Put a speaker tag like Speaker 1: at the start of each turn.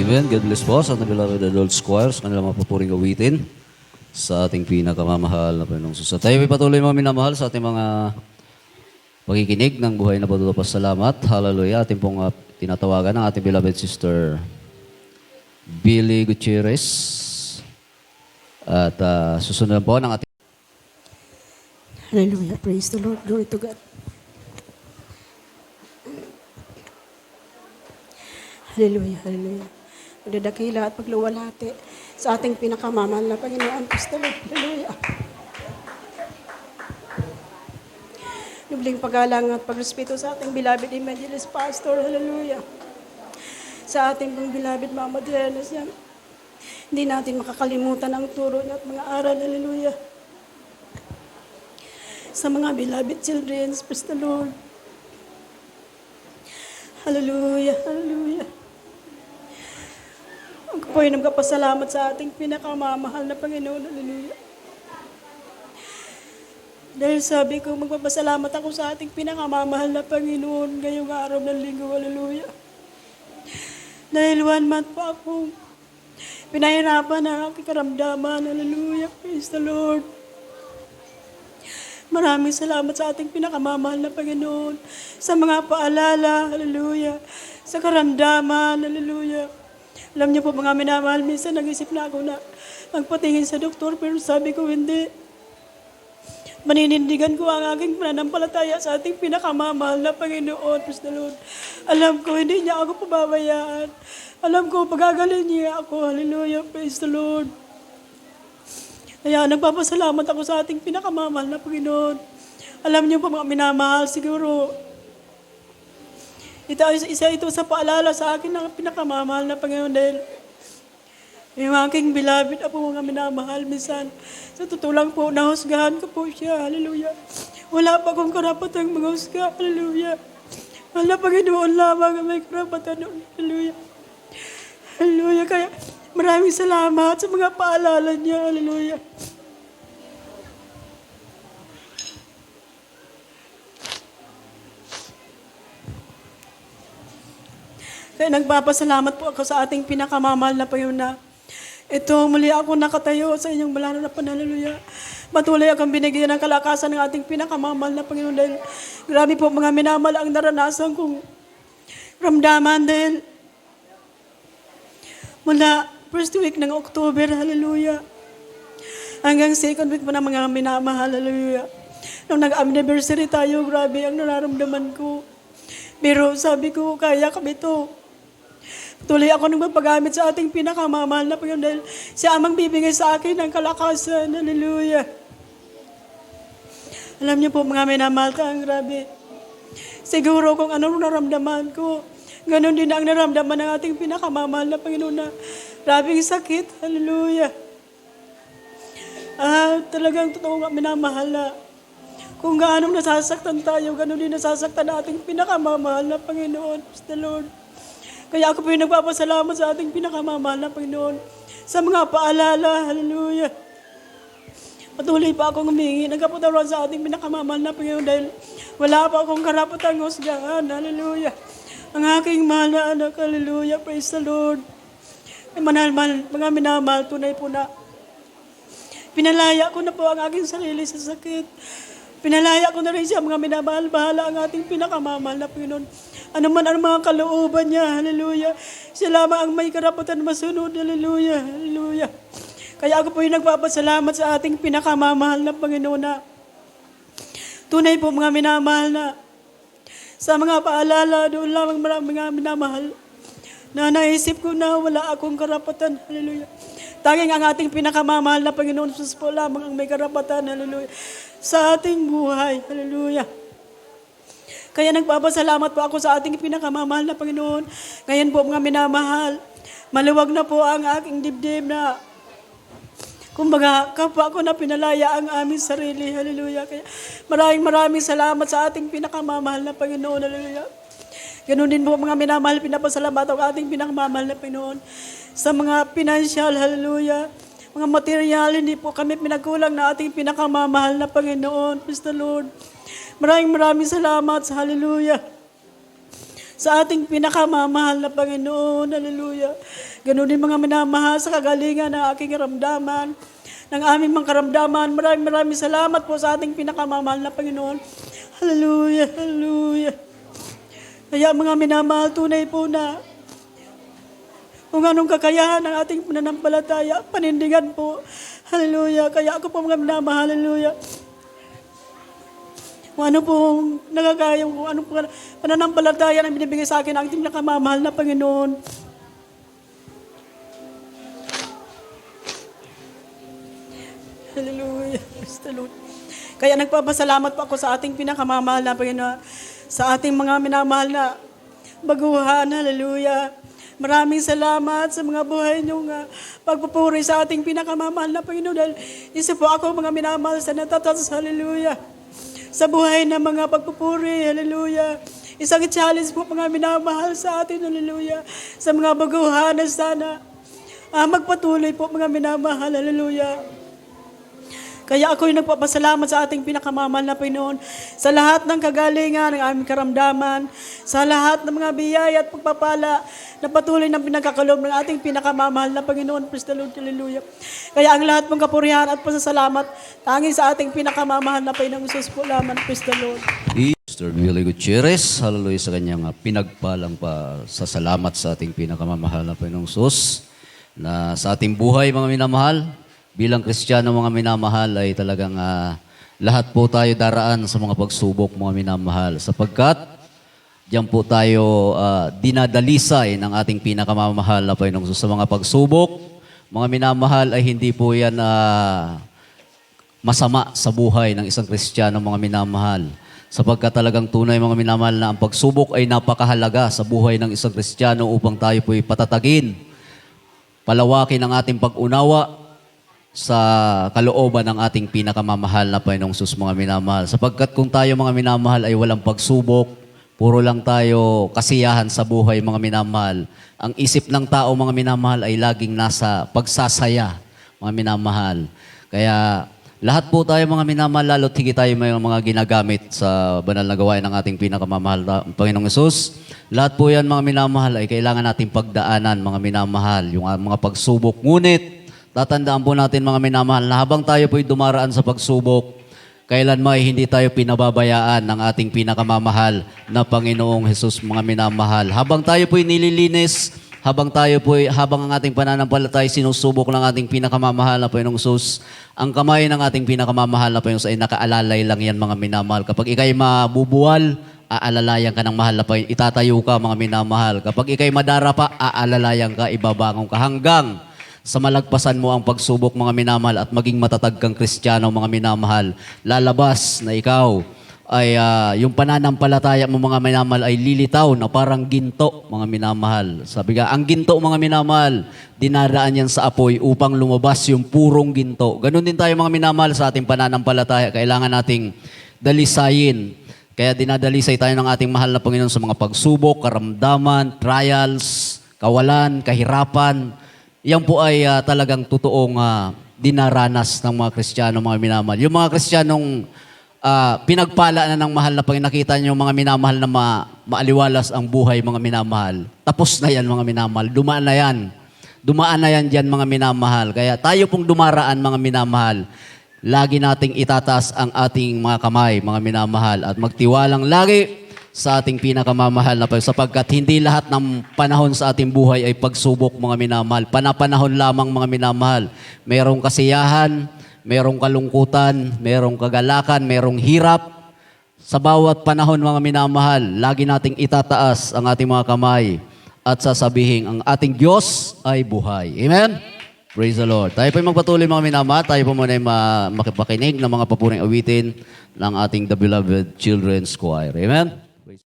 Speaker 1: Amen. God bless po sa ating beloved adult choir sa kanilang mapupuring awitin sa ating pinakamamahal na Panginoong Jesus. Tayo ay patuloy mga minamahal sa ating mga pakikinig ng buhay na pagpapasalamat. Hallelujah. Ating pong tinatawagan ng ating beloved sister Billy Gutierrez. At susunod po ng ating
Speaker 2: Hallelujah. Praise the Lord. Glory to God. Hallelujah. Hallelujah. Magdadakila at pagluwalhati sa ating pinakamamahal na Panginoon. Praise the Lord. Hallelujah. Nubling paggalang at pagrespeto sa ating beloved evangelist pastor. Hallelujah. Sa ating pong beloved Mama Drenes yan. Hindi natin makakalimutan ang turo niya at mga aral. Hallelujah. Sa mga beloved children, praise the Lord. Hallelujah. Hallelujah. Ako po ay nagpapasalamat sa ating pinakamamahal na Panginoon. Hallelujah. Dahil sabi ko, magpapasalamat ako sa ating pinakamamahal na Panginoon ngayong araw ng linggo. Hallelujah. Dahil 1 month pa ako pinahirapan ng aking karamdaman. Hallelujah. Praise the Lord. Maraming salamat sa ating pinakamamahal na Panginoon sa mga paalala. Hallelujah. Sa karamdaman. Hallelujah. Alam niyo po mga minamahal, minsan nag-isip na ako na magpatingin sa doktor, pero sabi ko hindi. Maninindigan ko ang aking pananampalataya sa ating pinakamamahal na Panginoon. Praise the Lord. Alam ko, hindi niya ako pababayaan. Alam ko, pagagaling niya ako. Hallelujah. Praise the Lord. Kaya nagpapasalamat ako sa ating pinakamamahal na Panginoon. Alam niyo po mga minamahal, siguro, isa ito sa paalala sa akin ng pinakamamahal na Panginoon dahil yung aking beloved apo mga minamahal, minsan, sa totoo lang po, nahusgahan ko po siya. Hallelujah. Wala pa akong karapatang manghusga. Hallelujah. Wala Panginoon lamang ang may karapatan noon. Hallelujah. Hallelujah. Kaya maraming salamat sa mga paalala niya. Hallelujah. Kaya nagpapasalamat po ako sa ating pinakamamahal na Panginoon na ito, muli ako nakatayo sa inyong balano na panalaluya. Patuloy akong binigyan ng kalakasan ng ating pinakamamahal na Panginoon dahil grabe po mga minamahal ang naranasan kong ramdaman dahil mula first week ng October, hallelujah, hanggang second week po ng mga minamahal, hallelujah. Nung nag-anniversary tayo, grabe ang nararamdaman ko. Pero sabi ko, kaya kami ito. Tuloy ako nang magpagamit sa ating pinakamamahal na Panginoon dahil siya amang bibigay sa akin ng kalakasan. Hallelujah. Alam niyo po mga minamahal ang grabe. Siguro kung anong naramdaman ko, ganon din ang naramdaman ng ating pinakamamahal na Panginoon na grabing sakit. Hallelujah. Talagang totoo nga minamahal na kung gaano nasasaktan tayo, ganon din nasasaktan na ating pinakamamahal na Panginoon. Praise the Lord. Kaya ako po yung nagpapasalamat sa ating pinakamamahal na Panginoon sa mga paalala. Hallelujah. Patuloy pa akong humingi ng kapatawaran sa ating pinakamamahal na Panginoon dahil wala pa akong karapatang husgahan. Hallelujah. Ang aking mahal na anak. Hallelujah. Praise the Lord. Mga minamahal, tunay po na pinalaya ko na po ang aking sarili sa sakit. Pinalaya ko na rin siya, mga minamahal, bahala ang ating pinakamamahal na Panginoon. Ano man ang mga kalooban niya, hallelujah. Siya lamang ang may karapatan masunod, hallelujah, hallelujah. Kaya ako po yung nagpapasalamat sa ating pinakamamahal na Panginoon na tunay po mga minamahal na sa mga paalala, doon lamang mga minamahal na naisip ko na wala akong karapatan, hallelujah. Tanging ang ating pinakamamahal na Panginoon Jesus po lamang ang may karapatan, hallelujah, sa ating buhay, hallelujah. Kaya nagpapasalamat po ako sa ating pinakamamahal na Panginoon. Ngayon po mga minamahal, maluwag na po ang aking dibdib na kumbaga, kapwa ko na pinalaya ang aming sarili, hallelujah. Kaya maraming salamat sa ating pinakamamahal na Panginoon, hallelujah. Ganun din po mga minamahal, pinapasalamat ang ating pinakamamahal na Panginoon sa mga financial, hallelujah. Mga material, hindi po kami pinagkulang na ating pinakamamahal na Panginoon. Praise the Lord. Maraming salamat sa hallelujah. sa ating pinakamamahal na Panginoon. Hallelujah. Ganun din mga minamahal sa kagalingan ng aking karamdaman, ng aming mga karamdaman. Maraming salamat po sa ating pinakamamahal na Panginoon. Hallelujah, hallelujah. Kaya mga minamahal, tunay po na kung anong kakayahan ng ating pananampalataya, panindigan po. Hallelujah. Kaya ako po mga minamahal, hallelujah. Kung ano pong nakakaya, kung anong pananampalataya na binibigay sa akin ang ating nakamamahal na Panginoon. Hallelujah. Praise the Lord. Kaya nagpapasalamat po ako sa ating pinakamamahal na Panginoon, sa ating mga minamahal na baguhan. Hallelujah. Maraming salamat sa mga buhay niyong pagpupuri sa ating pinakamamahal na Panginoon. Dahil isa po ako mga minamahal sa natatas. Hallelujah. Sa buhay ng mga pagpupuri. Hallelujah. Isang challenge po mga minamahal sa atin. Hallelujah. Sa mga baguhan na sana magpatuloy po mga minamahal. Hallelujah. Kaya ako'y nagpapasalamat sa ating pinakamamahal na Panginoon sa lahat ng kagalingan ng aming karamdaman, sa lahat ng mga biyaya at pagpapala na patuloy ng pinagkakalob ng ating pinakamamahal na Panginoon. Praise the Lord, hallelujah. Kaya ang lahat ng kapurihan at pasasalamat tanging sa ating pinakamamahal na Panginoong Jesus po lamang. Praise the Lord.
Speaker 1: Mr. Billy Gutierrez, hallelujah sa kanyang pinagpalang pa sa salamat sa ating pinakamamahal na Panginoong Sus, na sa ating buhay mga minamahal, bilang Kristiyano mga minamahal ay talagang lahat po tayo daraan sa mga pagsubok mga minamahal. Sapagkat diyan po tayo dinadalisay ng ating pinakamamahal na Panginoong Sus sa mga pagsubok. Mga minamahal ay hindi po yan masama sa buhay ng isang Kristiyano mga minamahal. Sapagkat talagang tunay mga minamahal na ang pagsubok ay napakahalaga sa buhay ng isang Kristiyano upang tayo po'y patatagin, palawakin ang ating pag-unawa sa kalooban ng ating pinakamamahal na Panginoong Sus mga minamahal. Sapagkat kung tayo mga minamahal ay walang pagsubok, puro lang tayo kasiyahan sa buhay mga minamahal, ang isip ng tao mga minamahal ay laging nasa pagsasaya mga minamahal. Kaya lahat po tayo mga minamahal, lalo't higit tayo may mga ginagamit sa banal na gawain ng ating pinakamamahal na Panginoong Sus. Lahat po yan mga minamahal ay kailangan nating pagdaanan mga minamahal, yung mga pagsubok. Ngunit tatandaan po natin mga minamahal na habang tayo po'y dumaraan sa pagsubok, kailanman ay hindi tayo pinababayaan ng ating pinakamamahal na Panginoong Jesus mga minamahal. Habang tayo po'y nililinis, habang ang ating pananampalataya sinusubok ng ating pinakamamahal na Panginoong Jesus, ang kamay ng ating pinakamamahal na Panginoong Jesus ay nakaalalay lang yan mga minamahal. Kapag ikay mabubuwal, aalalayan ka ng mahal na Panginoon. Itatayo ka mga minamahal. Kapag ikay madarapa, aalalayan ka, ibabangon ka hanggang sa malagpasan mo ang pagsubok mga minamahal at maging matatag kang Kristiyano mga minamahal. Lalabas na ikaw ay yung pananampalataya mo mga minamahal ay lilitaw na parang ginto mga minamahal. Sabi nga, ang ginto mga minamahal, dinaraan yan sa apoy upang lumabas yung purong ginto. Ganon din tayo mga minamahal sa ating pananampalataya. Kailangan nating dalisayin. Kaya dinadalisay tayo ng ating mahal na Panginoon sa mga pagsubok, karamdaman, trials, kawalan, kahirapan. Yan po ay talagang totoong dinaranas ng mga Kristiyano, mga minamahal. Yung mga Kristiyanong pinagpala na ng mahal na Panginoon, nakita niyo mga minamahal na maaliwalas ang buhay, mga minamahal. Tapos na yan, mga minamahal. Dumaan na yan. Dumaan na yan dyan, mga minamahal. Kaya tayo pong dumaraan, mga minamahal. Lagi nating itataas ang ating mga kamay, mga minamahal. At magtiwalang lagi sa ating pinakamamahal na Panginoon, sapagkat hindi lahat ng panahon sa ating buhay ay pagsubok mga minamahal. Panapanahon lamang mga minamahal. Merong kasiyahan, merong kalungkutan, merong kagalakan, merong hirap. Sa bawat panahon mga minamahal, lagi nating itataas ang ating mga kamay at sasabihin, ang ating Diyos ay buhay. Amen? Praise the Lord. Tayo po magpatuloy mga minamahal. Tayo po muna makipakinig ng mga papuring awitin ng ating The Beloved Children's Choir. Amen?